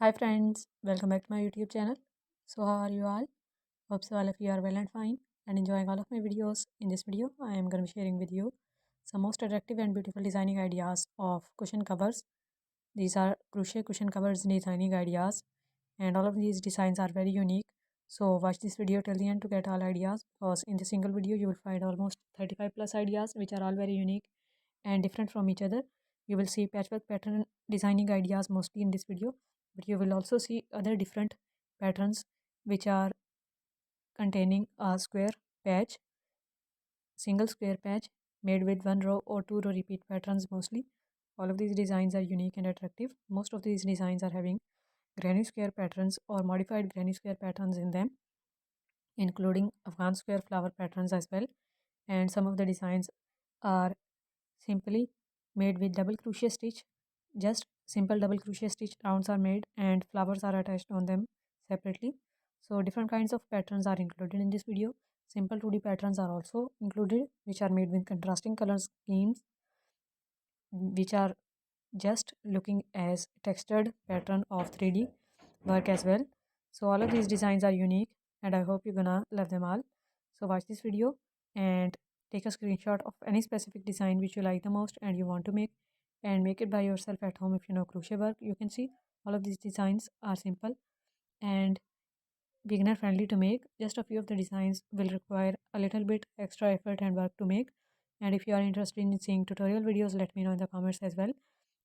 Hi friends, welcome back to my YouTube channel. So how are you all? Hope so all of you are well and fine and enjoying all of my videos. In this video, I am going to be sharing with you some most attractive and beautiful designing ideas of cushion covers. These are crochet cushion covers designing ideas and all of these designs are very unique. So watch this video till the end to get all ideas because in the single video you will find almost 35 plus ideas which are all very unique and different from each other. You will see patchwork pattern designing ideas mostly in this video, but you will also see other different patterns which are containing a square patch, single square patch made with one row or two row repeat patterns mostly. All of these designs are unique and attractive. Most of these designs are having granny square patterns or modified granny square patterns in them, including Afghan square flower patterns as well. And some of the designs are simply made with double crochet stitch. Just simple double crochet stitch rounds are made and flowers are attached on them separately. So different kinds of patterns are included in this video. Simple 2D patterns are also included, which are made with contrasting color schemes, which are just looking as textured pattern of 3D work as well. So all of these designs are unique and I hope you're gonna love them all. So watch this video and take a screenshot of any specific design which you like the most and you want to make, and make it by yourself at home. If you know crochet work, you can see all of these designs are simple and beginner friendly to make. Just a few of the designs will require a little bit extra effort and work to make, and if you are interested in seeing tutorial videos, let me know in the comments as well.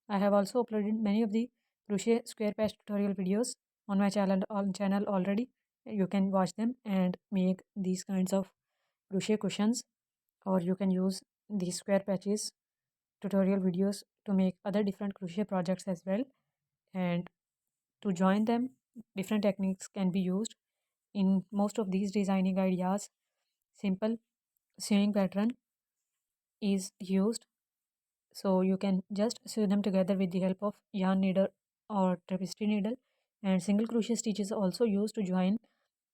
I have also uploaded many of the crochet square patch tutorial videos on my channel already. You can watch them and make these kinds of crochet cushions, or you can use these square patches tutorial videos to make other different crochet projects as well. And to join them, different techniques can be used. In most of these designing ideas, simple sewing pattern is used, so you can just sew them together with the help of yarn needle or tapestry needle, and single crochet stitch is also used to join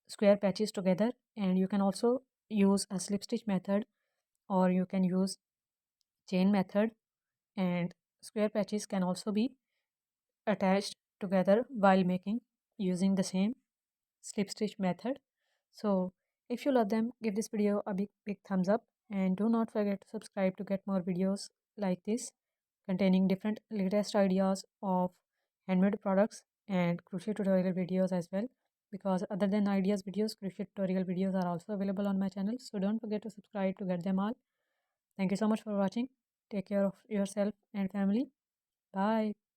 square patches together. And you can also use a slip stitch method, or you can use chain method, and square patches can also be attached together while making using the same slip stitch method. So if you love them, give this video a big thumbs up, and do not forget to subscribe to get more videos like this containing different latest ideas of handmade products and crochet tutorial videos as well, because other than ideas videos, crochet tutorial videos are also available on my channel, so don't forget to subscribe to get them all. Thank you so much for watching. Take care of yourself and family. Bye.